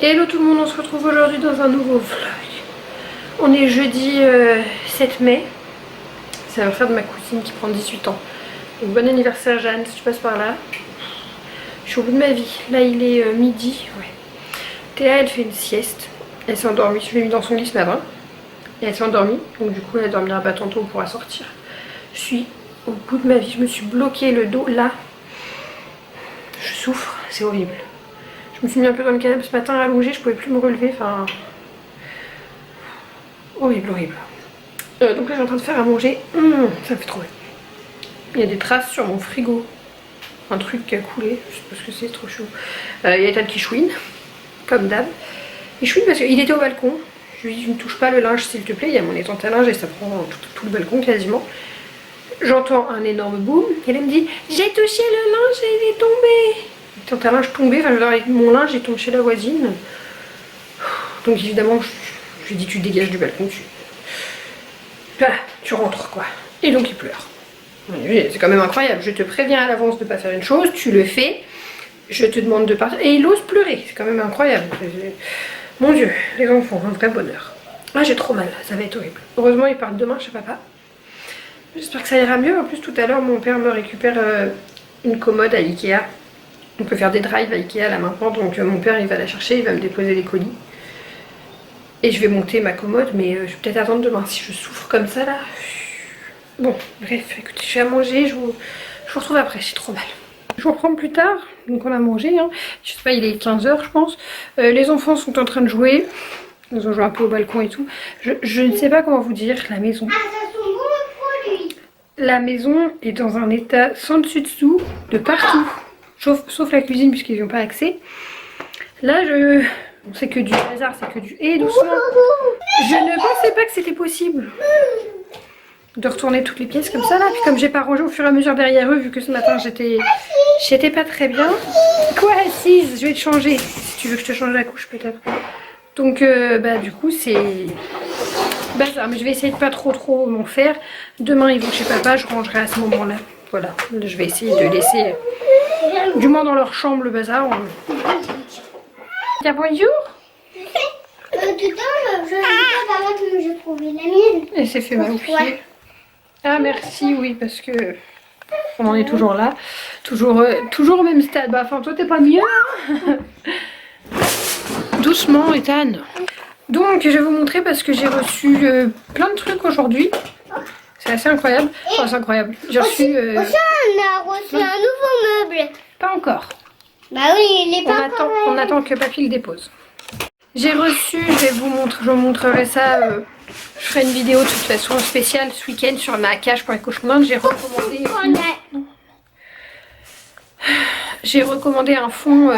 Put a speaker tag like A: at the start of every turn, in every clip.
A: Hello tout le monde, on se retrouve aujourd'hui dans un nouveau vlog. On est jeudi 7 mai. C'est l'anniversaire de ma cousine qui prend 18 ans. Donc bon anniversaire Jeanne, si tu passes par là. Je suis au bout de ma vie. Là il est midi. Ouais. Théa elle fait une sieste. Elle s'est endormie, je l'ai mis dans son lit ce matin. Et elle s'est endormie. Donc du coup elle dormira pas tantôt, on pourra sortir. Je suis au bout de ma vie. Je me suis bloqué le dos là. Je souffre, c'est horrible. Je me suis mis un peu dans le canapé ce matin allongée, je pouvais plus me relever, enfin... Horrible, horrible. Donc là je suis en train de faire à manger, ça me fait trop mal. Il y a des traces sur mon frigo. Un truc qui a coulé, je sais pas ce que c'est, trop chaud. Il y a Ethan qui chouine, comme d'hab. Il chouine parce qu'il était au balcon. Je lui dis ne touche pas le linge s'il te plaît, il y a mon étante à linge et ça prend tout le balcon quasiment. J'entends un énorme boom et elle me dit j'ai touché le linge et il est tombé. Quand un linge tombé, enfin avec mon linge il tombe chez la voisine. Donc évidemment je lui dis tu dégages du balcon, tu rentres quoi. Et donc il pleure. C'est quand même incroyable, je te préviens à l'avance de ne pas faire une chose, tu le fais, je te demande de partir et il ose pleurer, c'est quand même incroyable. Mon Dieu, les enfants, un vrai bonheur. Ah j'ai trop mal, ça va être horrible. Heureusement il part demain chez papa. J'espère que ça ira mieux. En plus tout à l'heure mon père me récupère une commode à Ikea. On peut faire des drives à Ikea là maintenant, donc mon père il va la chercher, il va me déposer les colis. Et je vais monter ma commode, mais je vais peut-être attendre demain si je souffre comme ça là. Bon, bref, écoutez, je vais à manger, je vous retrouve après, j'ai trop mal. Je vous reprends plus tard, donc on a mangé, hein. Je sais pas, il est 15 h je pense. Les enfants sont en train de jouer, ils ont joué un peu au balcon et tout. Je ne sais pas comment vous dire, la maison. Ah, ça sent bon le produit. La maison est dans un état sans dessus dessous, de partout. Sauf la cuisine puisqu'ils n'y ont pas accès. Là c'est que du hasard, c'est que du... Et doucement. Je ne pensais pas que c'était possible de retourner toutes les pièces comme ça là. Puis comme j'ai pas rangé au fur et à mesure derrière eux, vu que ce matin j'étais pas très bien. Quoi assise, je vais te changer. Si tu veux que je te change la couche peut-être. Donc du coup c'est bazar. Mais je vais essayer de pas trop m'en faire. Demain ils vont chez papa, je rangerai à ce moment là. Voilà, je vais essayer de laisser du moins dans leur chambre le bazar. Tiens, bonjour.
B: Dedans, je pas j'ai trouvé la mienne.
A: Elle s'est fait mal au pied. Ah merci, oui, parce que on en est toujours là. Toujours au même stade. Bah enfin toi t'es pas mieux. Hein. Doucement Ethan. Donc je vais vous montrer parce que j'ai reçu plein de trucs aujourd'hui. C'est assez incroyable. Enfin c'est incroyable. J'ai reçu...
B: on a reçu un nouveau meuble.
A: Pas encore.
B: Bah oui, il est pas encore.
A: On attend que papy le dépose. J'ai reçu, je vous montrerai ça. Je ferai une vidéo de toute façon spéciale ce week-end sur ma cage pour les cochons d'Inde. J'ai recommandé un fond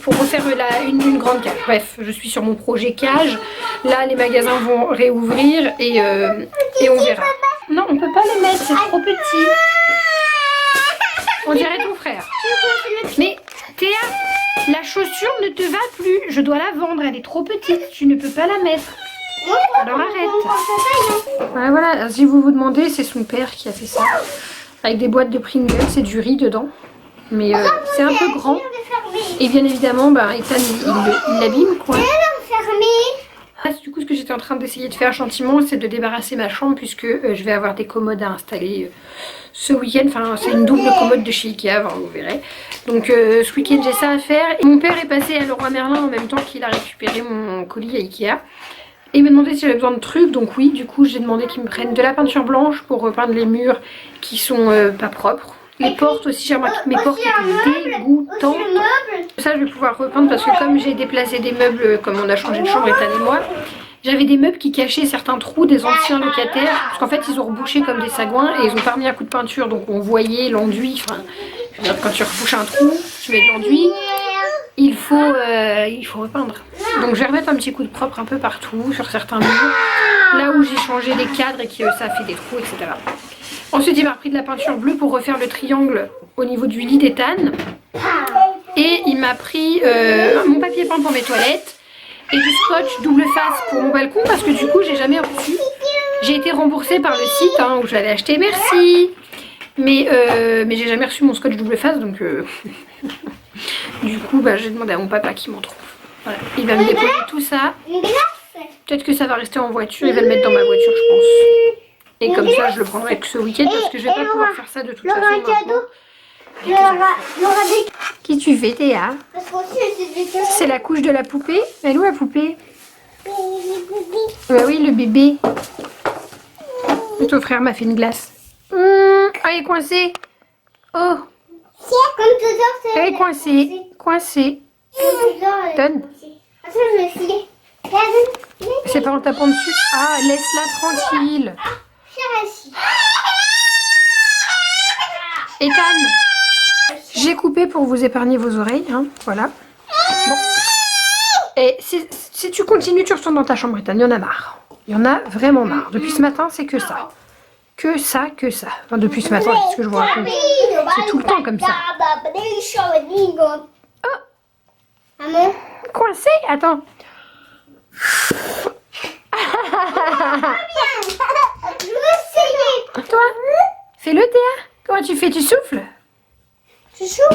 A: pour refaire une grande cage. Bref, je suis sur mon projet cage. Là, les magasins vont réouvrir et on verra. Non, on peut pas le mettre, c'est trop petit. On dirait ton frère. Mais Théa, la chaussure ne te va plus. Je dois la vendre, elle est trop petite. Tu ne peux pas la mettre. Alors arrête. Ouais, voilà, si vous vous demandez, c'est son père qui a fait ça. Avec des boîtes de Pringles, c'est du riz dedans. Mais c'est un peu grand. Et bien évidemment, Ethan, il l'abîme quoi. Du coup, ce que j'étais en train d'essayer de faire gentiment, c'est de débarrasser ma chambre puisque je vais avoir des commodes à installer ce week-end. Enfin, c'est une double commode de chez Ikea, vous verrez. Donc, ce week-end, j'ai ça à faire. Et mon père est passé à Leroy Merlin en même temps qu'il a récupéré mon colis à Ikea. Et il m'a demandé si j'avais besoin de trucs. Donc oui, du coup, j'ai demandé qu'ils me prennent de la peinture blanche pour repeindre les murs qui sont pas propres. Les portes aussi, j'ai remarqué que mes portes étaient dégoûtantes. Ça, je vais pouvoir repeindre parce que comme j'ai déplacé des meubles, comme on a changé de chambre Ethan et moi, j'avais des meubles qui cachaient certains trous des anciens locataires. Parce qu'en fait, ils ont rebouché comme des sagouins et ils ont pas remis un coup de peinture. Donc on voyait l'enduit. Enfin, je veux dire, quand tu rebouches un trou, tu mets de l'enduit. Il faut repeindre. Donc je vais remettre un petit coup de propre un peu partout, sur certains murs. Là où j'ai changé les cadres et que ça a fait des trous, etc. Ensuite, il m'a repris de la peinture bleue pour refaire le triangle au niveau du lit d'Ethan. Et il m'a pris mon papier peint pour mes toilettes. Et du scotch double face pour mon balcon parce que du coup, j'ai jamais reçu. J'ai été remboursée par le site où je l'avais acheté, merci. Mais j'ai jamais reçu mon scotch double face, donc du coup, j'ai demandé à mon papa qui m'en trouve. Voilà. Il va me déposer tout ça.
B: Une glace.
A: Peut-être que ça va rester en voiture. Il va le mettre dans ma voiture, je pense. Et comme ça, je le prendrai que ce week-end parce que je vais pas pouvoir faire ça de toute façon.
B: Il y aura un cadeau. Il y aura des...
A: Qui tu fais, Théa?
B: Parce qu'aussi, c'est des cadeaux.
A: C'est la couche de la poupée. Elle est où la poupée? Bah oui, le bébé. Ton frère m'a fait une glace. Elle est coincée. Oh,
B: Comme toujours, c'est...
A: elle est coincée. Coincée.
B: Comme toujours, elle est
A: Donne.
B: coincée. Attends, je vais filer. Regarde.
A: C'est pas en tapant dessus. Ah, laisse-la tranquille.
B: Charachi.
A: Ethan, j'ai coupé pour vous épargner vos oreilles. Hein, voilà. Bon. Et si tu continues, tu retournes dans ta chambre, Ethan. Il y en a marre. Il y en a vraiment marre. Depuis ce matin, c'est que ça. Que ça, que ça. Enfin, depuis ce matin, qu'est-ce que je vous raconte? C'est tout le temps comme ça. Oh,
B: Maman.
A: coincé? Attends.
B: Je veux essayer.
A: Toi, fais-le, Théa. Comment tu fais? Tu souffles?
B: C'est chaud.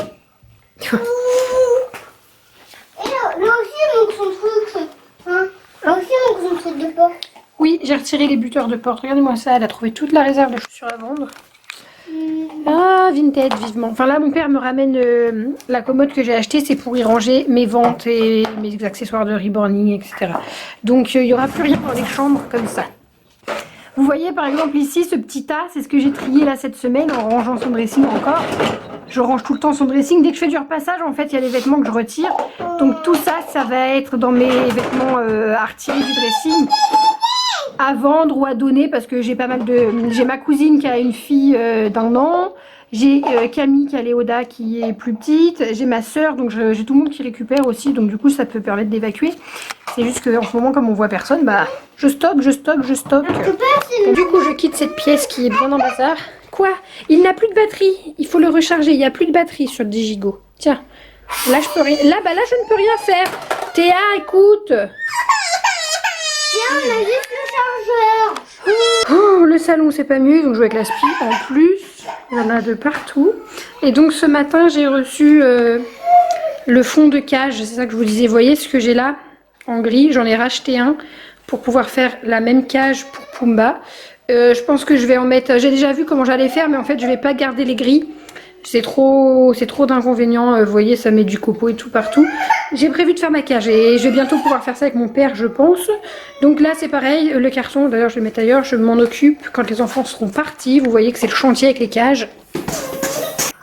B: Et là aussi, il manque son truc. Hein? Là aussi, il manque son truc de porte.
A: Oui, j'ai retiré les buteurs de porte. Regardez-moi ça, elle a trouvé toute la réserve de chaussures à vendre. Ah, vintage, vivement. Enfin là, mon père me ramène la commode que j'ai achetée, c'est pour y ranger mes ventes et mes accessoires de reborning, etc. Donc il n'y aura plus rien dans les chambres comme ça. Vous voyez par exemple ici, ce petit tas, c'est ce que j'ai trié là cette semaine en rangeant son dressing encore. Je range tout le temps son dressing. Dès que je fais du repassage, en fait, il y a les vêtements que je retire. Donc tout ça, ça va être dans mes vêtements à retirer du dressing, à vendre ou à donner, parce que j'ai pas mal de... J'ai ma cousine qui a une fille d'1 an. J'ai Camille qui a Léoda qui est plus petite. J'ai ma soeur, donc j'ai tout le monde qui récupère aussi. Donc du coup, ça peut permettre d'évacuer. C'est juste qu'en ce moment, comme on voit personne, bah je stocke. Donc, du coup, je quitte cette pièce qui est bien en bazar. Quoi? Il n'a plus de batterie. Il faut le recharger. Il n'y a plus de batterie sur le Digigo. Tiens, là je peux rien. Là, bah là, je ne peux rien faire. Théa, écoute.
B: Tiens, on a juste le chargeur.
A: Oh, le salon, c'est pas mieux. Donc, je joue avec la spi en plus. Il y en a de partout. Et donc, ce matin, j'ai reçu le fond de cage. C'est ça que je vous disais. Vous voyez ce que j'ai là en gris? J'en ai racheté un pour pouvoir faire la même cage pour Pumba. Je pense que je vais en mettre... J'ai déjà vu comment j'allais faire, mais en fait, je vais pas garder les grilles. C'est trop d'inconvénients. Vous voyez, ça met du copeau et tout partout. J'ai prévu de faire ma cage et je vais bientôt pouvoir faire ça avec mon père, je pense. Donc là, c'est pareil. Le carton, d'ailleurs, je vais le mettre ailleurs. Je m'en occupe quand les enfants seront partis. Vous voyez que c'est le chantier avec les cages.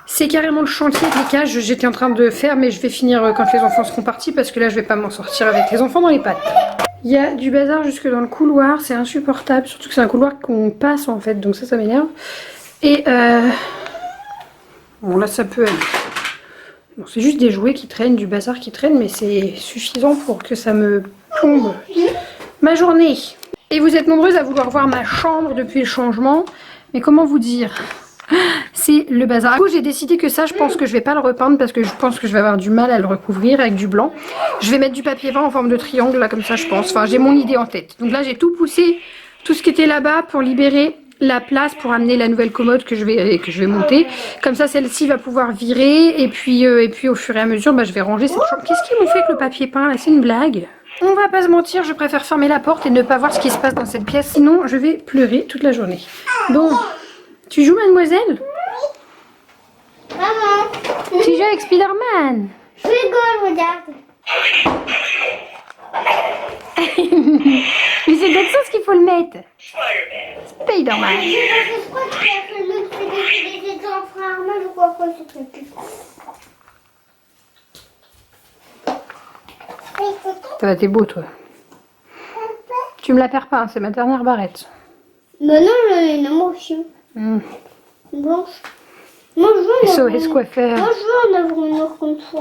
A: C'est carrément le chantier avec les cages. J'étais en train de faire, mais je vais finir quand les enfants seront partis parce que là, je vais pas m'en sortir avec les enfants dans les pattes. Il y a du bazar jusque dans le couloir. C'est insupportable. Surtout que c'est un couloir qu'on passe, en fait. Donc ça m'énerve. Et bon, là, ça peut aller. Bon, c'est juste des jouets qui traînent, du bazar qui traîne, mais c'est suffisant pour que ça me plombe ma journée. Et vous êtes nombreuses à vouloir voir ma chambre depuis le changement. Mais comment vous dire? C'est le bazar. Du coup, j'ai décidé que ça, je pense que je vais pas le repeindre parce que je pense que je vais avoir du mal à le recouvrir avec du blanc. Je vais mettre du papier peint en forme de triangle, là, comme ça, je pense. Enfin, j'ai mon idée en tête. Donc là, j'ai tout poussé, tout ce qui était là-bas pour libérer la place pour amener la nouvelle commode que je vais monter. Comme ça, celle-ci va pouvoir virer. Et puis au fur et à mesure, bah, je vais ranger cette chambre. Qu'est-ce qu'ils m'ont fait avec le papier peint là? C'est une blague. On va pas se mentir, je préfère fermer la porte et ne pas voir ce qui se passe dans cette pièce. Sinon, je vais pleurer toute la journée. Bon, tu joues, mademoiselle?
B: Maman.
A: Tu joues avec Spider-Man?
B: Je rigole, regarde.
A: Mais c'est peut-être ça ce qu'il faut le mettre. Spider-Man.
B: Je crois que c'est le truc des enfants armés, je crois que c'est le truc.
A: T'es beau, toi. Tu me la perds pas, hein, c'est ma dernière barrette.
B: Mais non, j'en ai une motion. Blanche. Moi, je veux
A: SOS quoi faire?
B: Moi, je veux en avoir une autre comme toi.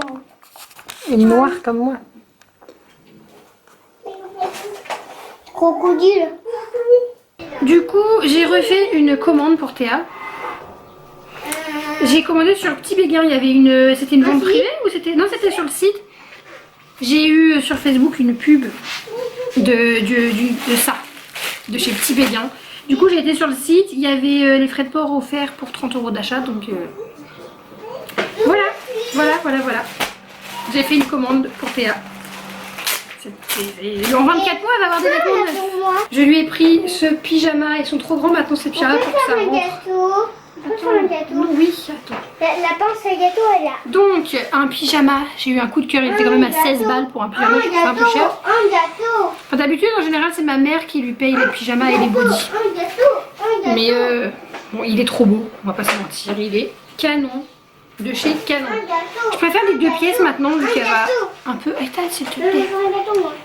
A: Une noire comme moi.
B: Crocodile.
A: Du coup, j'ai refait une commande pour Théa. J'ai commandé sur le Petit Béguin. Il y avait une... C'était une vente privée ou c'était... Non, c'était sur le site. J'ai eu sur Facebook une pub de ça, de chez Petit Béguin. Du coup, j'ai été sur le site. Il y avait les frais de port offerts pour 30 € d'achat. Donc voilà. J'ai fait une commande pour Théa. En 24 mois, elle va avoir des vêtements neufs. Je lui ai pris ce pyjama. Ils sont trop grands maintenant, ces pyjamas, pour que ça rentre. Attends, oui, attends.
B: La pince à gâteau, elle est là.
A: Donc, un pyjama. J'ai eu un coup de cœur. Il était quand même à 16 balles pour un pyjama. Je trouve ça un peu cher.
B: Un gâteau.
A: Enfin, d'habitude, en général, c'est ma mère qui lui paye les pyjamas et les bodys.
B: Un gâteau.
A: Mais bon, il est trop beau. On va pas se mentir. Il est canon. De chez Canon. Je préfère les 2 pièces maintenant vu qu'elle va un peu étale s'il te plaît.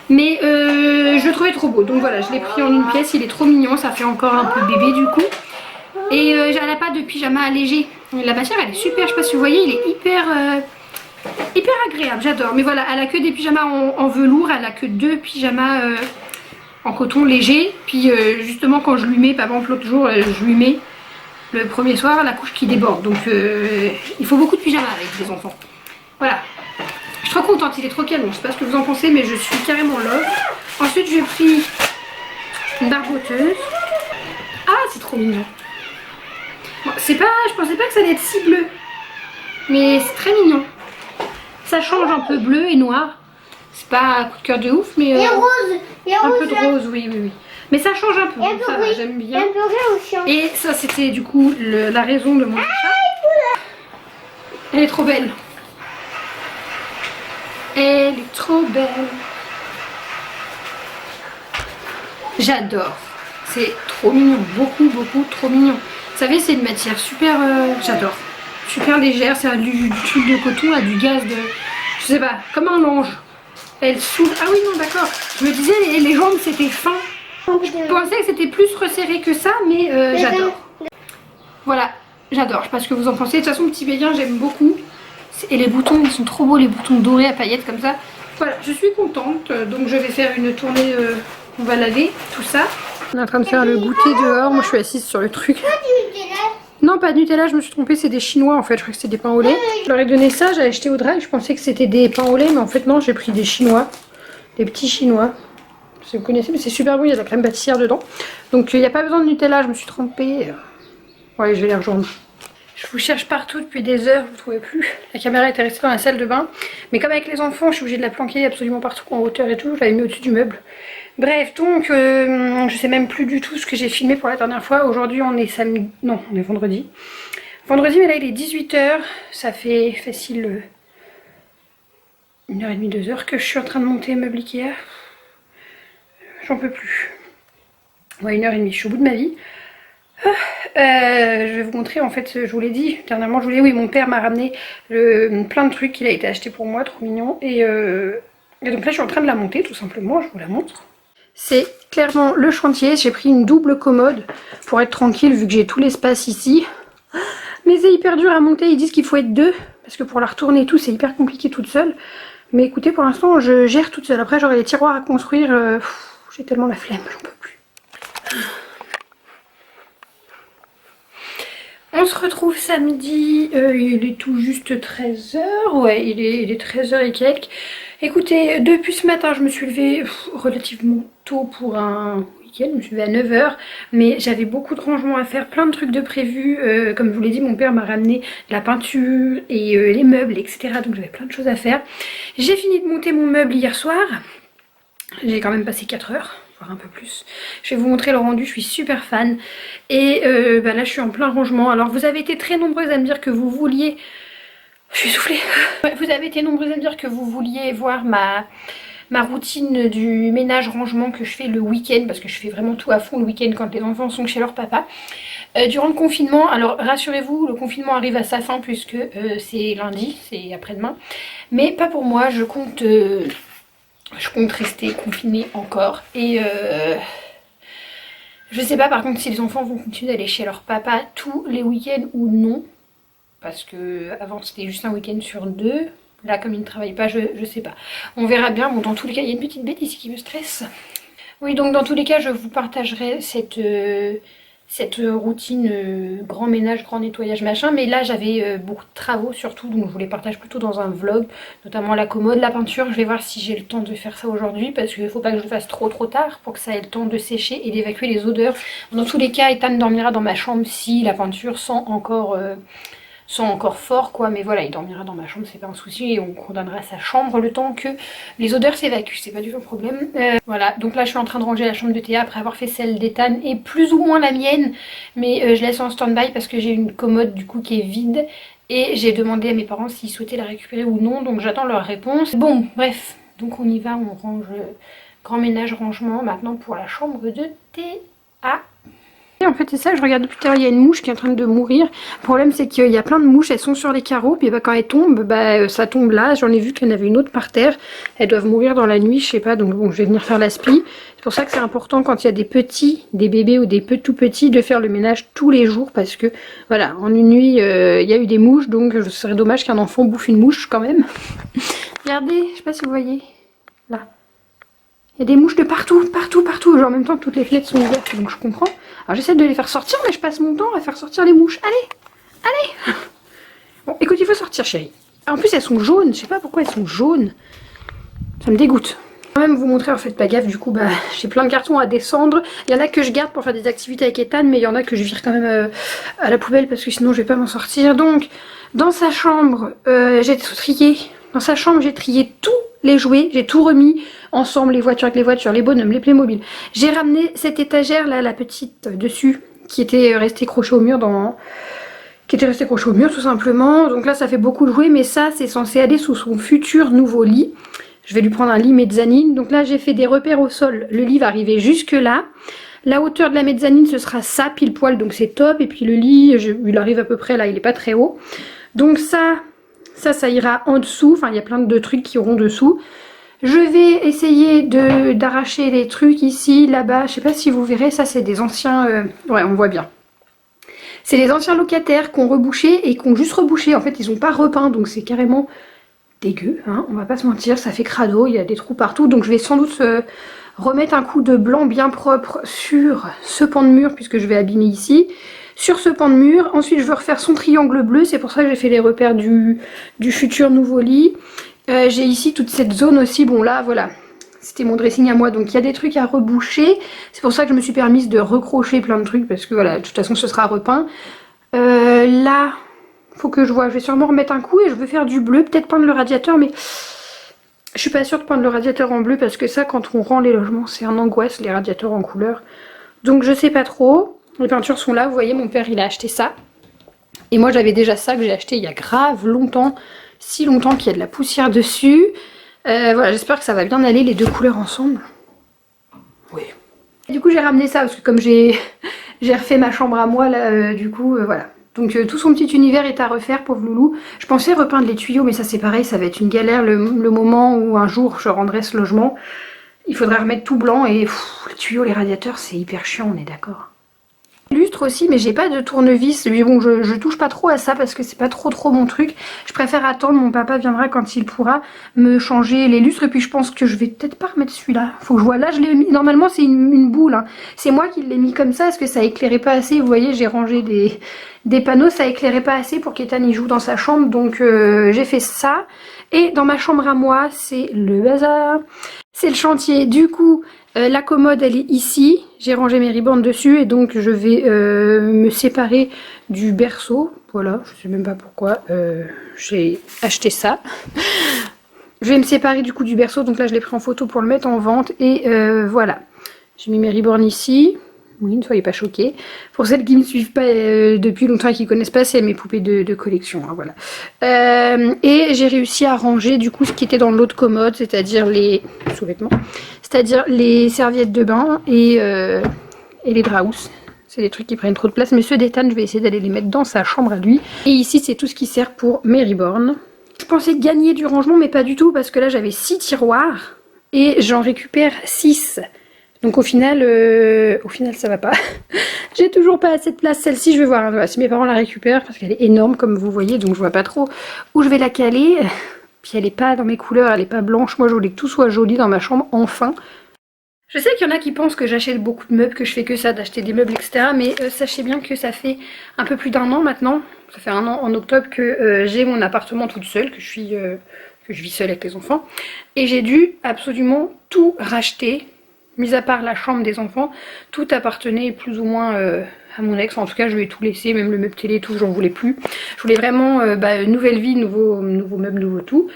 A: Mais je le trouvais trop beau. Donc voilà, je l'ai pris en 1 pièce. Il est trop mignon. Ça fait encore un peu bébé du coup. Et elle n'a pas de pyjama allégé. La matière elle est super. Je sais pas si vous voyez, il est hyper agréable. J'adore. Mais voilà, elle a que des pyjamas en velours. Elle a que 2 pyjamas en coton léger. Puis justement quand je lui mets, par exemple l'autre jour, je lui mets le premier soir la couche qui déborde. Donc il faut beaucoup de pyjamas avec les enfants. Voilà. Je suis trop contente, il est trop canon. Je sais pas ce que vous en pensez, mais je suis carrément love. Ensuite j'ai pris une barboteuse. Ah, c'est trop mignon. Bon, c'est pas, je pensais pas que ça allait être si bleu. Mais c'est très mignon. Ça change un peu bleu et noir. C'est pas un coup de cœur de ouf, mais
B: Et rose.
A: un peu de rose, oui. Mais ça change un peu.
B: Et un peu
A: Ça va,
B: gris.
A: j'aime
B: Et
A: bien.
B: un peu gris aussi.
A: Et ça c'était du coup la raison de mon achat. Elle est trop belle. Elle est trop belle. J'adore. C'est trop mignon. Beaucoup trop mignon. Vous savez, c'est une matière super... j'adore. Super légère. C'est du tube de coton, à du gaz de... Je sais pas, comme un ange. Elle souffle. Ah oui, non, d'accord. Je me disais, les jambes c'était fin. Je pensais que c'était plus resserré que ça, mais j'adore. Voilà, j'adore. Je sais pas ce que vous en pensez. De toute façon, petit béguin, j'aime beaucoup. Et les boutons, ils sont trop beaux, les boutons dorés à paillettes comme ça. Voilà, je suis contente. Donc je vais faire une tournée, on va laver tout ça. On est en train de faire le goûter dehors. Moi, je suis assise sur le truc. Non, pas de Nutella, je me suis trompée, c'est des chinois en fait. Je crois que c'était des pains au lait. Je leur ai donné ça, j'ai acheté au drive. Je pensais que c'était des pains au lait, mais en fait, non, j'ai pris des chinois. Des petits chinois. Si vous connaissez, mais c'est super bon, il y a de la crème pâtissière dedans. Donc il n'y a pas besoin de Nutella, je me suis trompée. Ouais, je vais les rejoindre. Je vous cherche partout depuis des heures, vous ne trouvez plus. La caméra était restée dans la salle de bain. Mais comme avec les enfants, je suis obligée de la planquer absolument partout en hauteur et tout. Je l'avais mis au-dessus du meuble. Bref, donc je sais même plus du tout ce que j'ai filmé pour la dernière fois. Aujourd'hui on est samedi, non on est vendredi. Vendredi, mais là il est 18 h. Ça fait facile 1h30, 2 h que je suis en train de monter un meuble Ikea. J'en peux plus. Ouais, 1h30, je suis au bout de ma vie. Je vais vous montrer, en fait, je vous l'ai dit, dernièrement, je vous l'ai dit, oui, mon père m'a ramené plein de trucs qu'il a été acheté pour moi, trop mignon. Et donc là, je suis en train de la monter, tout simplement, je vous la montre. C'est clairement le chantier, j'ai pris une double commode pour être tranquille, vu que j'ai tout l'espace ici. Mais c'est hyper dur à monter, ils disent qu'il faut être 2, parce que pour la retourner et tout, c'est hyper compliqué toute seule. Mais écoutez, pour l'instant, je gère toute seule. Après, j'aurai les tiroirs à construire, j'ai tellement la flemme, j'en peux plus. On se retrouve samedi, il est tout juste 13 h, ouais il est 13 h et quelques. Écoutez, depuis ce matin je me suis levée relativement tôt pour un week-end, je me suis levée à 9 h, mais j'avais beaucoup de rangements à faire, plein de trucs de prévus, comme je vous l'ai dit, mon père m'a ramené de la peinture et les meubles, etc. Donc j'avais plein de choses à faire. J'ai fini de monter mon meuble hier soir, j'ai quand même passé 4 heures. Voire un peu plus. Je vais vous montrer le rendu, je suis super fan. Et là je suis en plein rangement. Alors vous avez été très nombreuses à me dire que vous vouliez... Je suis essoufflée. Vous avez été nombreuses à me dire que vous vouliez voir ma routine du ménage rangement que je fais le week-end. Parce que je fais vraiment tout à fond le week-end quand les enfants sont chez leur papa. Durant le confinement, alors rassurez-vous, le confinement arrive à sa fin puisque c'est lundi, c'est après-demain. Mais pas pour moi, je compte rester confinée encore. Et je sais pas par contre si les enfants vont continuer d'aller chez leur papa tous les week-ends ou non. Parce que avant c'était juste un week-end sur 2. Là comme ils ne travaillent pas, je sais pas. On verra bien. Bon, dans tous les cas, il y a une petite bête ici qui me stresse. Oui, donc dans tous les cas, je vous partagerai cette routine grand ménage, grand nettoyage machin. Mais là j'avais beaucoup de travaux surtout, donc je vous les partage plutôt dans un vlog, notamment la commode, la peinture. Je vais voir si j'ai le temps de faire ça aujourd'hui parce qu'il ne faut pas que je le fasse trop tard pour que ça ait le temps de sécher et d'évacuer les odeurs. Dans tous les cas, Ethan dormira dans ma chambre si la peinture sent encore sans encore fort quoi, mais voilà, il dormira dans ma chambre, c'est pas un souci, et on condamnera sa chambre le temps que les odeurs s'évacuent, c'est pas du tout un problème. Voilà, donc là je suis en train de ranger la chambre de Théa après avoir fait celle d'Ethan et plus ou moins la mienne, mais je laisse en stand-by parce que j'ai une commode du coup qui est vide, et j'ai demandé à mes parents s'ils souhaitaient la récupérer ou non, donc j'attends leur réponse. Bon, bref, donc on y va, on range, grand ménage, rangement maintenant pour la chambre de Théa. Et en fait c'est ça, je regarde depuis tout à l'heure, il y a une mouche qui est en train de mourir. Le problème c'est qu'il y a plein de mouches, elles sont sur les carreaux, puis bah, quand elles tombent, ça tombe là. J'en ai vu qu'il y en avait une autre par terre, elles doivent mourir dans la nuit, je sais pas, donc bon je vais venir faire l'aspi. C'est pour ça que c'est important quand il y a des petits, des bébés ou des tout petits, de faire le ménage tous les jours, parce que voilà, en une nuit il y a eu des mouches, donc ce serait dommage qu'un enfant bouffe une mouche quand même. Regardez, je sais pas si vous voyez, là. Il y a des mouches de partout, genre en même temps toutes les fenêtres sont ouvertes, donc je comprends. Alors j'essaie de les faire sortir, mais je passe mon temps à faire sortir les mouches. Allez. Bon, écoute, il faut sortir, chérie. En plus, elles sont jaunes, je sais pas pourquoi elles sont jaunes. Ça me dégoûte. Je vais même vous montrer, en fait, pas gaffe, du coup, j'ai plein de cartons à descendre. Il y en a que je garde pour faire des activités avec Ethan, mais il y en a que je vire quand même à la poubelle, parce que sinon je vais pas m'en sortir. Donc, dans sa chambre, j'ai tout trié. Dans sa chambre, j'ai trié tous les jouets, j'ai tout remis ensemble, les voitures avec les voitures, les bonhommes, les Playmobil. J'ai ramené cette étagère là, la petite dessus, qui était restée crochée au mur tout simplement. Donc là ça fait beaucoup de jouets, mais ça c'est censé aller sous son futur nouveau lit. Je vais lui prendre un lit mezzanine. Donc là j'ai fait des repères au sol, le lit va arriver jusque là. La hauteur de la mezzanine ce sera ça pile poil, donc c'est top. Et puis le lit, il arrive à peu près là, il est pas très haut. Donc ça ira en dessous, enfin il y a plein de trucs qui auront dessous. Je vais essayer d'arracher les trucs ici, là-bas, je sais pas si vous verrez, ça c'est des anciens, ouais on voit bien. C'est les anciens locataires qui ont rebouché et qui ont juste rebouché, en fait ils ont pas repeint, donc c'est carrément dégueu, hein, on va pas se mentir, ça fait crado, il y a des trous partout, donc je vais sans doute remettre un coup de blanc bien propre sur ce pan de mur, puisque je vais abîmer ici. Sur ce pan de mur, ensuite je veux refaire son triangle bleu, c'est pour ça que j'ai fait les repères du futur nouveau lit. J'ai ici toute cette zone aussi, bon là voilà, c'était mon dressing à moi, donc il y a des trucs à reboucher. C'est pour ça que je me suis permise de recrocher plein de trucs, parce que voilà, de toute façon ce sera repeint. Là, faut que je vois, je vais sûrement remettre un coup et je veux faire du bleu, peut-être peindre le radiateur, mais je suis pas sûre de peindre le radiateur en bleu, parce que ça quand on rend les logements c'est un angoisse, les radiateurs en couleur. Donc je sais pas trop, les peintures sont là, vous voyez mon père il a acheté ça. Et moi j'avais déjà ça que j'ai acheté il y a grave longtemps, si longtemps qu'il y a de la poussière dessus. Voilà, j'espère que ça va bien aller les deux couleurs ensemble. Oui. Et du coup j'ai ramené ça parce que comme j'ai refait ma chambre à moi là, du coup voilà. Donc tout son petit univers est à refaire pour Loulou. Je pensais repeindre les tuyaux mais ça c'est pareil, ça va être une galère le moment où un jour je rendrai ce logement. Il faudra remettre tout blanc et les tuyaux, les radiateurs c'est hyper chiant, on est d'accord. Lustre aussi, mais j'ai pas de tournevis, mais bon je touche pas trop à ça parce que c'est pas trop mon truc. Je préfère attendre, mon papa viendra quand il pourra me changer les lustres, et puis je pense que je vais peut-être pas remettre celui-là. Faut que je vois, là je l'ai mis, normalement c'est une boule, hein. C'est moi qui l'ai mis comme ça parce que ça éclairait pas assez, vous voyez j'ai rangé des panneaux, ça éclairait pas assez pour qu'Ethan y joue dans sa chambre, donc j'ai fait ça. Et dans ma chambre à moi c'est le bazar, c'est le chantier, du coup la commode elle est ici, j'ai rangé mes ribandes dessus et donc je vais me séparer du berceau, voilà, je sais même pas pourquoi j'ai acheté ça. Je vais me séparer du coup du berceau, donc là je l'ai pris en photo pour le mettre en vente et voilà. J'ai mis mes ribandes ici, oui ne soyez pas choqués. Pour celles qui ne me suivent pas depuis longtemps et qui ne connaissent pas, c'est mes poupées de collection, hein, voilà. Et j'ai réussi à ranger du coup ce qui était dans l'autre commode, c'est-à-dire les sous-vêtements. C'est-à-dire les serviettes de bain et les draps. C'est des trucs qui prennent trop de place. Mais ceux d'Ethan, je vais essayer d'aller les mettre dans sa chambre à lui. Et ici, c'est tout ce qui sert pour mes reborn. Je pensais gagner du rangement, mais pas du tout. Parce que là, j'avais 6 tiroirs. Et j'en récupère 6. Donc au final ça va pas. J'ai toujours pas assez de place. Celle-ci, je vais voir hein, si mes parents la récupèrent. Parce qu'elle est énorme, comme vous voyez. Donc je vois pas trop où je vais la caler. Puis elle est pas dans mes couleurs, elle est pas blanche. Moi je voulais que tout soit joli dans ma chambre, enfin. Je sais qu'il y en a qui pensent que j'achète beaucoup de meubles, que je fais que ça, d'acheter des meubles, etc. Mais sachez bien que ça fait un peu plus d'1 an maintenant. Ça fait 1 an en octobre que j'ai mon appartement toute seule, que je vis seule avec les enfants. Et j'ai dû absolument tout racheter, mis à part la chambre des enfants. Tout appartenait plus ou moins à mon ex. En tout cas je lui ai tout laissé, même le meuble télé, tout, j'en voulais plus. Je voulais vraiment nouvelle vie, nouveau meuble, nouveau tout.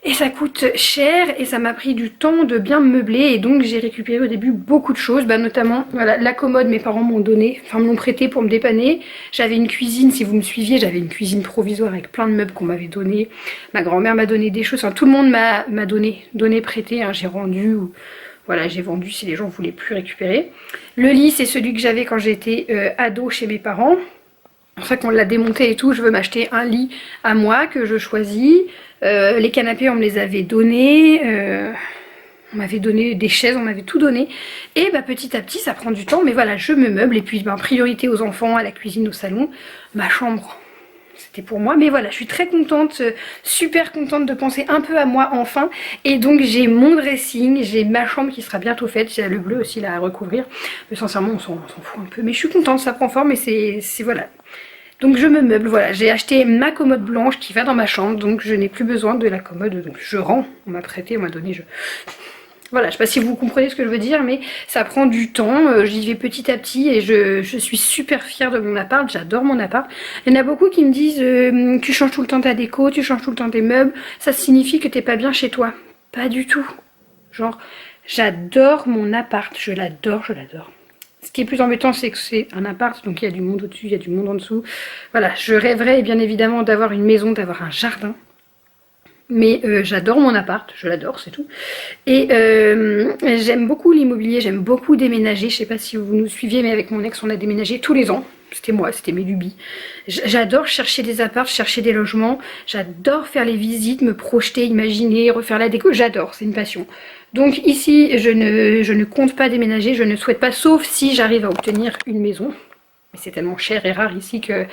A: Et ça coûte cher et ça m'a pris du temps de bien me meubler et donc j'ai récupéré au début beaucoup de choses, notamment voilà, la commode mes parents m'ont donné, enfin me l'ont prêté pour me dépanner. J'avais une cuisine, si vous me suiviez, j'avais une cuisine provisoire avec plein de meubles qu'on m'avait donné. Ma grand-mère m'a donné des choses, enfin tout le monde m'a donné, prêté, hein, j'ai rendu ou voilà, j'ai vendu si les gens voulaient plus récupérer. Le lit c'est celui que j'avais quand j'étais ado chez mes parents. C'est pour ça qu'on l'a démonté et tout, je veux m'acheter un lit à moi que je choisis. Les canapés on me les avait donnés, on m'avait donné des chaises, on m'avait tout donné. Et petit à petit ça prend du temps, mais voilà, je me meuble. Et puis priorité aux enfants, à la cuisine, au salon. Ma chambre, c'était pour moi. Mais voilà, je suis très contente, super contente de penser un peu à moi enfin. Et donc j'ai mon dressing, j'ai ma chambre qui sera bientôt faite. J'ai le bleu aussi là à recouvrir. Mais sincèrement on s'en fout un peu. Mais je suis contente, ça prend forme et c'est voilà. Donc je me meuble, voilà, j'ai acheté ma commode blanche qui va dans ma chambre, donc je n'ai plus besoin de la commode, donc je rends, on m'a prêté, on m'a donné, Voilà, je sais pas si vous comprenez ce que je veux dire, mais ça prend du temps, j'y vais petit à petit et je suis super fière de mon appart, j'adore mon appart. Il y en a beaucoup qui me disent, tu changes tout le temps ta déco, tu changes tout le temps tes meubles, ça signifie que t'es pas bien chez toi. Pas du tout. Genre, j'adore mon appart, je l'adore, je l'adore. Ce qui est plus embêtant, c'est que c'est un appart, donc il y a du monde au-dessus, il y a du monde en dessous. Voilà, je rêverais bien évidemment d'avoir une maison, d'avoir un jardin. Mais j'adore mon appart, je l'adore, c'est tout. Et j'aime beaucoup l'immobilier, j'aime beaucoup déménager. Je sais pas si vous nous suiviez, mais avec mon ex, on a déménagé tous les ans. C'était moi, c'était mes lubies. J'adore chercher des apparts, chercher des logements. J'adore faire les visites, me projeter, imaginer, refaire la déco. J'adore, c'est une passion. Donc ici, je ne compte pas déménager, je ne souhaite pas, sauf si j'arrive à obtenir une maison. Mais c'est tellement cher et rare ici que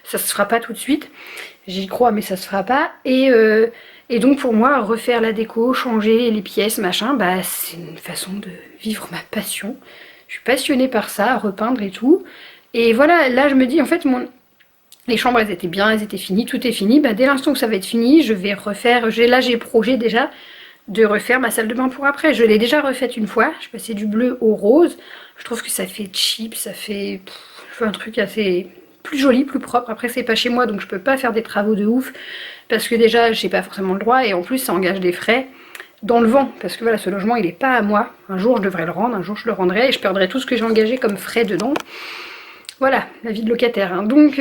A: ça se fera pas tout de suite. J'y crois, mais ça se fera pas. Et donc pour moi, refaire la déco, changer les pièces, machin, c'est une façon de vivre ma passion. Je suis passionnée par ça, repeindre et tout. Et voilà, là je me dis, en fait, les chambres elles étaient bien, elles étaient finies, tout est fini. Dès l'instant où ça va être fini, je vais refaire, là j'ai projet déjà de refaire ma salle de bain pour après. Je l'ai déjà refaite une fois, je passais du bleu au rose. Je trouve que ça fait cheap, ça fait un truc assez plus joli, plus propre. Après c'est pas chez moi donc je peux pas faire des travaux de ouf parce que déjà j'ai pas forcément le droit et en plus ça engage des frais dans le vent parce que voilà, ce logement il est pas à moi. Un jour je devrais le rendre, un jour je le rendrai et je perdrai tout ce que j'ai engagé comme frais dedans. Voilà, la vie de locataire, hein. Donc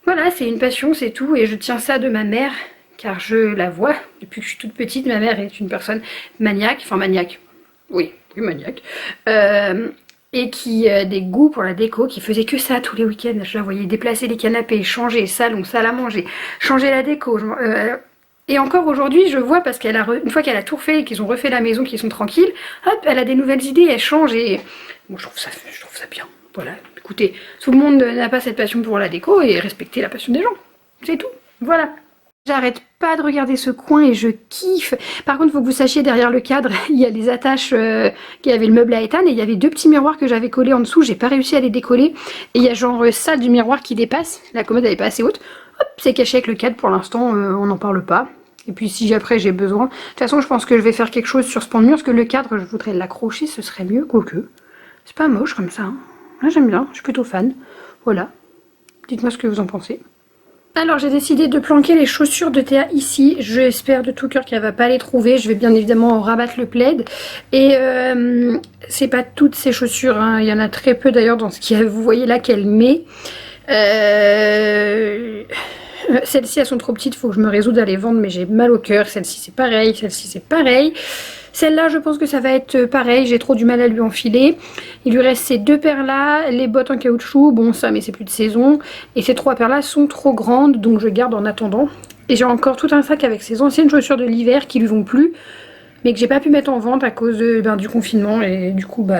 A: voilà, c'est une passion, c'est tout et je tiens ça de ma mère car je la vois depuis que je suis toute petite. Ma mère est une personne maniaque, enfin maniaque, oui maniaque, et qui a des goûts pour la déco, qui faisait que ça tous les week-ends. Je la voyais déplacer les canapés, changer salon, salle à manger, changer la déco. Et encore aujourd'hui, je vois parce qu'elle a une fois qu'elle a tout refait et qu'ils ont refait la maison, qu'ils sont tranquilles, hop, elle a des nouvelles idées, elle change et bon, je trouve ça bien. Voilà, écoutez, tout le monde n'a pas cette passion pour la déco et respectez la passion des gens, c'est tout. Voilà. J'arrête pas de regarder ce coin et je kiffe. Par contre, il faut que vous sachiez, derrière le cadre, il y a les attaches qui avaient le meuble à étane et il y avait deux petits miroirs que j'avais collés en dessous. J'ai pas réussi à les décoller. Et il y a genre ça du miroir qui dépasse. La commode elle est pas assez haute. Hop, c'est caché avec le cadre. Pour l'instant, on n'en parle pas. Et puis si après j'ai besoin. De toute façon, je pense que je vais faire quelque chose sur ce pan de mur parce que le cadre, je voudrais l'accrocher, ce serait mieux. Quoique, c'est pas moche comme ça. Hein. Là, j'aime bien, je suis plutôt fan. Voilà. Dites-moi ce que vous en pensez. Alors j'ai décidé de planquer les chaussures de Théa ici. J'espère de tout cœur qu'elle va pas les trouver. Je vais bien évidemment rabattre le plaid. Et c'est pas toutes ces chaussures, hein. Il y en a très peu d'ailleurs dans ce qu'il y a, vous voyez là qu'elle met. Celles-ci elles sont trop petites, il faut que je me résoude à les vendre mais j'ai mal au cœur. Celle-ci c'est pareil, celle-ci c'est pareil. Celle-là je pense que ça va être pareil, j'ai trop du mal à lui enfiler. Il lui reste ces deux paires là, les bottes en caoutchouc, bon ça mais c'est plus de saison. Et ces trois paires là sont trop grandes donc je garde en attendant. Et j'ai encore tout un sac avec ces anciennes chaussures de l'hiver qui lui vont plus. Mais que j'ai pas pu mettre en vente à cause du confinement et du coup il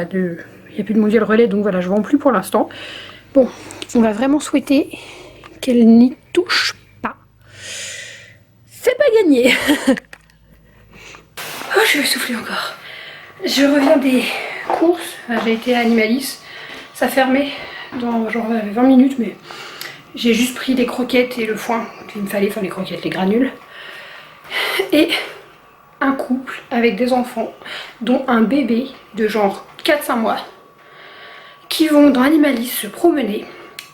A: n'y a plus de mondial relais donc voilà je vends plus pour l'instant. Bon, on va vraiment souhaiter qu'elle n'y touche pas. C'est pas gagné. Oh, je vais souffler encore. Je reviens des courses. J'ai été à Animalis. Ça fermait dans genre 20 minutes, mais j'ai juste pris des croquettes et le foin qu'il me fallait, enfin les croquettes, les granules. Et un couple avec des enfants, dont un bébé de genre 4-5 mois, qui vont dans Animalis se promener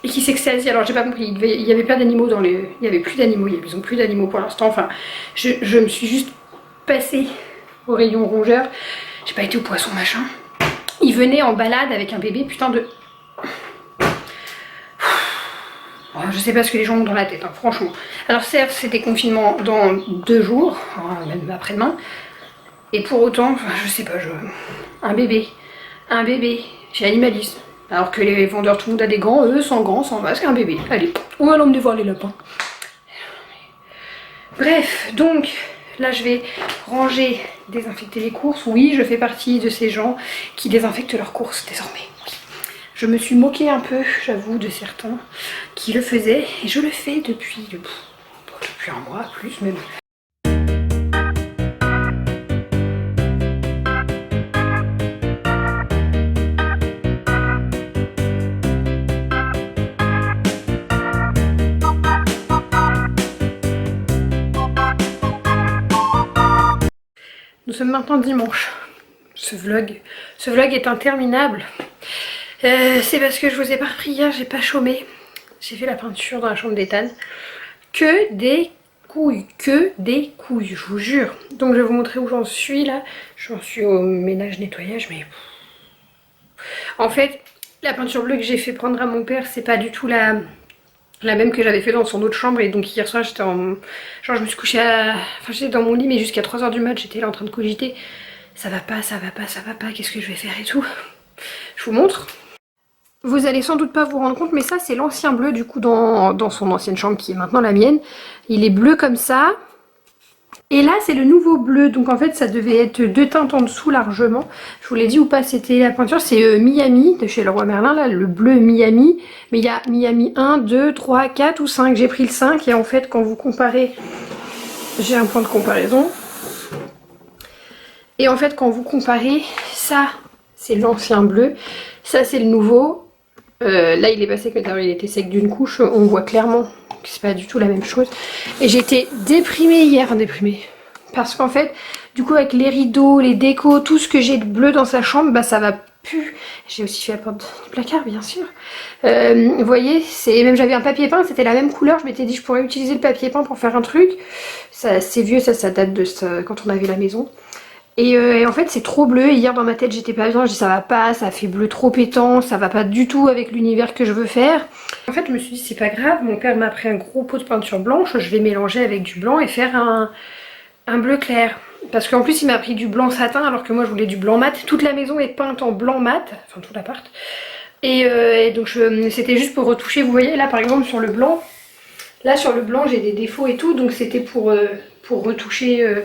A: et qui s'extasient. Alors j'ai pas compris, il y avait plein d'animaux dans les... Il y avait plus d'animaux, ils ont plus d'animaux pour l'instant. Enfin, je me suis juste passée au rayon rongeur. J'ai pas été au poisson machin. Ils venaient en balade avec un bébé, putain de... Oh, je sais pas ce que les gens ont dans la tête, hein, franchement. Alors certes, c'était confinement dans 2 jours, même après-demain. Et pour autant, enfin, je sais pas, un bébé chez Animalis. Alors que les vendeurs, tout le monde a des gants, eux sans gants, sans masque, un bébé. Allez, on va l'emmener voir les lapins. Bref, donc là je vais ranger, désinfecter les courses. Oui, je fais partie de ces gens qui désinfectent leurs courses désormais. Oui. Je me suis moquée un peu, j'avoue, de certains qui le faisaient. Et je le fais depuis un mois, plus même. Nous sommes maintenant dimanche. Ce vlog est interminable. C'est parce que je vous ai pas repris hier, j'ai pas chômé. J'ai fait la peinture dans la chambre d'Ethan. Que des couilles, je vous jure. Donc je vais vous montrer où j'en suis là. J'en suis au ménage nettoyage, mais... En fait, la peinture bleue que j'ai fait prendre à mon père, c'est pas du tout la même que j'avais fait dans son autre chambre. Et donc hier soir j'étais en... Genre je me suis couchée à... Enfin j'étais dans mon lit mais jusqu'à 3 h du mat, j'étais là en train de cogiter. Ça va pas, qu'est-ce que je vais faire et tout. Je vous montre. Vous allez sans doute pas vous rendre compte mais ça c'est l'ancien bleu du coup dans son ancienne chambre qui est maintenant la mienne. Il est bleu comme ça. Et là c'est le nouveau bleu, donc en fait ça devait être 2 teintes en dessous largement. Je vous l'ai dit ou pas, c'était la peinture, c'est Miami de chez Leroy Merlin, là le bleu Miami. Mais il y a Miami 1, 2, 3, 4 ou 5, j'ai pris le 5 et en fait quand vous comparez, j'ai un point de comparaison. Et en fait quand vous comparez, ça c'est l'ancien bleu, ça c'est le nouveau. Là il est passé que il était sec d'une couche, on voit clairement que c'est pas du tout la même chose. Et j'étais déprimée hier, parce qu'en fait du coup avec les rideaux, les décos, tout ce que j'ai de bleu dans sa chambre, bah ça va plus. J'ai aussi fait la porte du placard bien sûr. Vous voyez, même j'avais un papier peint, c'était la même couleur, je m'étais dit je pourrais utiliser le papier peint pour faire un truc. C'est vieux, ça date de quand on avait la maison. Et en fait c'est trop bleu et hier dans ma tête j'étais pas bien, je dis ça va pas, ça fait bleu trop pétant, ça va pas du tout avec l'univers que je veux faire. En fait je me suis dit c'est pas grave, mon père m'a pris un gros pot de peinture blanche, je vais mélanger avec du blanc et faire un bleu clair. Parce qu'en plus il m'a pris du blanc satin alors que moi je voulais du blanc mat. Toute la maison est peinte en blanc mat, enfin tout l'appart. Et donc c'était juste pour retoucher, vous voyez là par exemple sur le blanc, là sur le blanc j'ai des défauts et tout, donc c'était pour retoucher...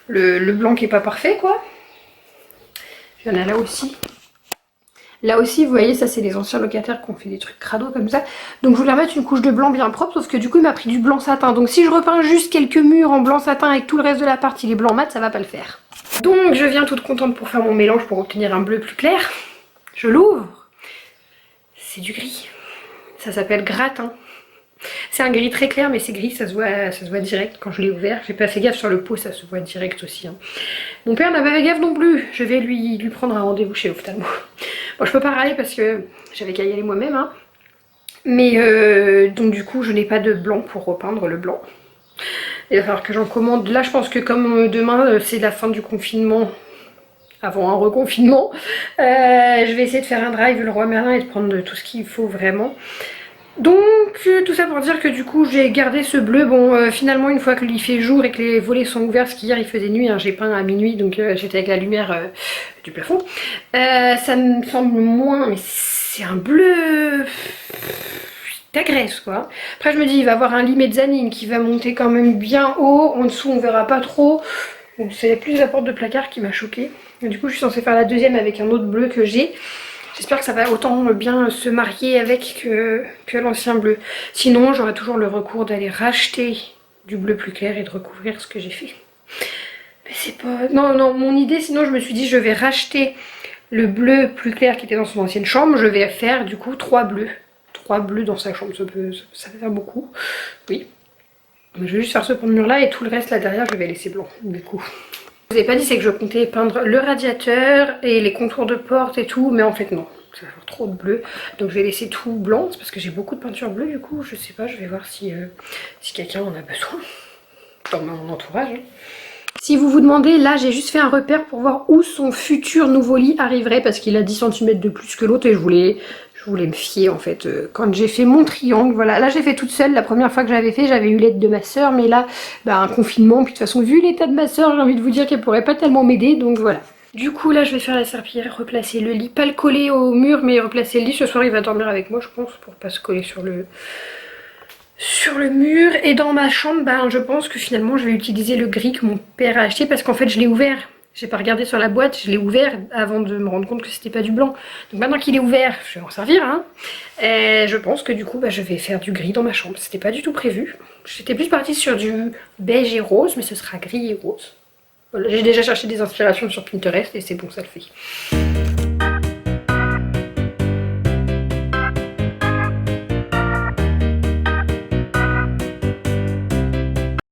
A: Le blanc qui est pas parfait quoi. Il y en a là aussi. Là aussi vous voyez ça c'est les anciens locataires qui ont fait des trucs crado comme ça. Donc je voulais mettre une couche de blanc bien propre sauf que du coup il m'a pris du blanc satin. Donc si je repeins juste quelques murs en blanc satin avec tout le reste de l'appart il est blanc mat, ça va pas le faire. Donc je viens toute contente pour faire mon mélange pour obtenir un bleu plus clair. Je l'ouvre. C'est du gris. Ça s'appelle gratin. C'est un gris très clair mais c'est gris, ça se voit direct quand je l'ai ouvert. J'ai pas fait gaffe sur le pot, ça se voit direct aussi. Hein. Mon père n'a pas fait gaffe non plus. Je vais lui prendre un rendez-vous chez l'ophtalmo. Bon je peux pas râler parce que j'avais qu'à y aller moi-même. Hein. Mais donc du coup je n'ai pas de blanc pour repeindre le blanc. Il va falloir que j'en commande. Là je pense que comme demain c'est la fin du confinement, avant un reconfinement, je vais essayer de faire un drive Leroy Merlin et de prendre tout ce qu'il faut vraiment. Donc tout ça pour dire que du coup j'ai gardé ce bleu. Bon finalement une fois qu'il fait jour et que les volets sont ouverts, parce qu'hier il faisait nuit, hein, j'ai peint à minuit donc j'étais avec la lumière du plafond, ça me semble moins, mais c'est un bleu d'agresse quoi. Après je me dis il va y avoir un lit mezzanine qui va monter quand même bien haut, en dessous on verra pas trop. Donc c'est plus la porte de placard qui m'a choquée. Du coup je suis censée faire la deuxième avec un autre bleu que j'ai. J'espère que ça va autant bien se marier avec que l'ancien bleu. Sinon j'aurai toujours le recours d'aller racheter du bleu plus clair et de recouvrir ce que j'ai fait. Mais c'est pas... Non, mon idée sinon je me suis dit je vais racheter le bleu plus clair qui était dans son ancienne chambre. Je vais faire du coup 3 bleus. 3 bleus dans sa chambre, ça va faire beaucoup. Oui. Mais je vais juste faire ce pont de mur là et tout le reste là derrière je vais laisser blanc du coup. Je vous ai pas dit c'est que je comptais peindre le radiateur et les contours de porte et tout, mais en fait non. ça va faire trop de bleu. Donc je vais laisser tout blanc, c'est parce que j'ai beaucoup de peinture bleue du coup. Je sais pas, je vais voir si quelqu'un en a besoin dans mon entourage. Hein. Si vous vous demandez, là j'ai juste fait un repère pour voir où son futur nouveau lit arriverait parce qu'il a 10 cm de plus que l'autre et je voulais me fier en fait. Quand j'ai fait mon triangle, voilà, là j'ai fait toute seule. La première fois que j'avais fait, j'avais eu l'aide de ma soeur, mais là, un confinement, puis de toute façon, vu l'état de ma soeur, j'ai envie de vous dire qu'elle pourrait pas tellement m'aider, donc voilà. Du coup là je vais faire la serpillière, replacer le lit, pas le coller au mur mais replacer le lit. Ce soir il va dormir avec moi je pense pour pas se coller sur le mur. Et dans ma chambre je pense que finalement je vais utiliser le gris que mon père a acheté parce qu'en fait je l'ai ouvert. J'ai pas regardé sur la boîte, je l'ai ouvert avant de me rendre compte que c'était pas du blanc. Donc maintenant qu'il est ouvert, je vais m'en servir hein. Et je pense que du coup je vais faire du gris dans ma chambre. C'était pas du tout prévu. J'étais plus partie sur du beige et rose mais ce sera gris et rose. Voilà, j'ai déjà cherché des inspirations sur Pinterest et c'est bon, ça le fait.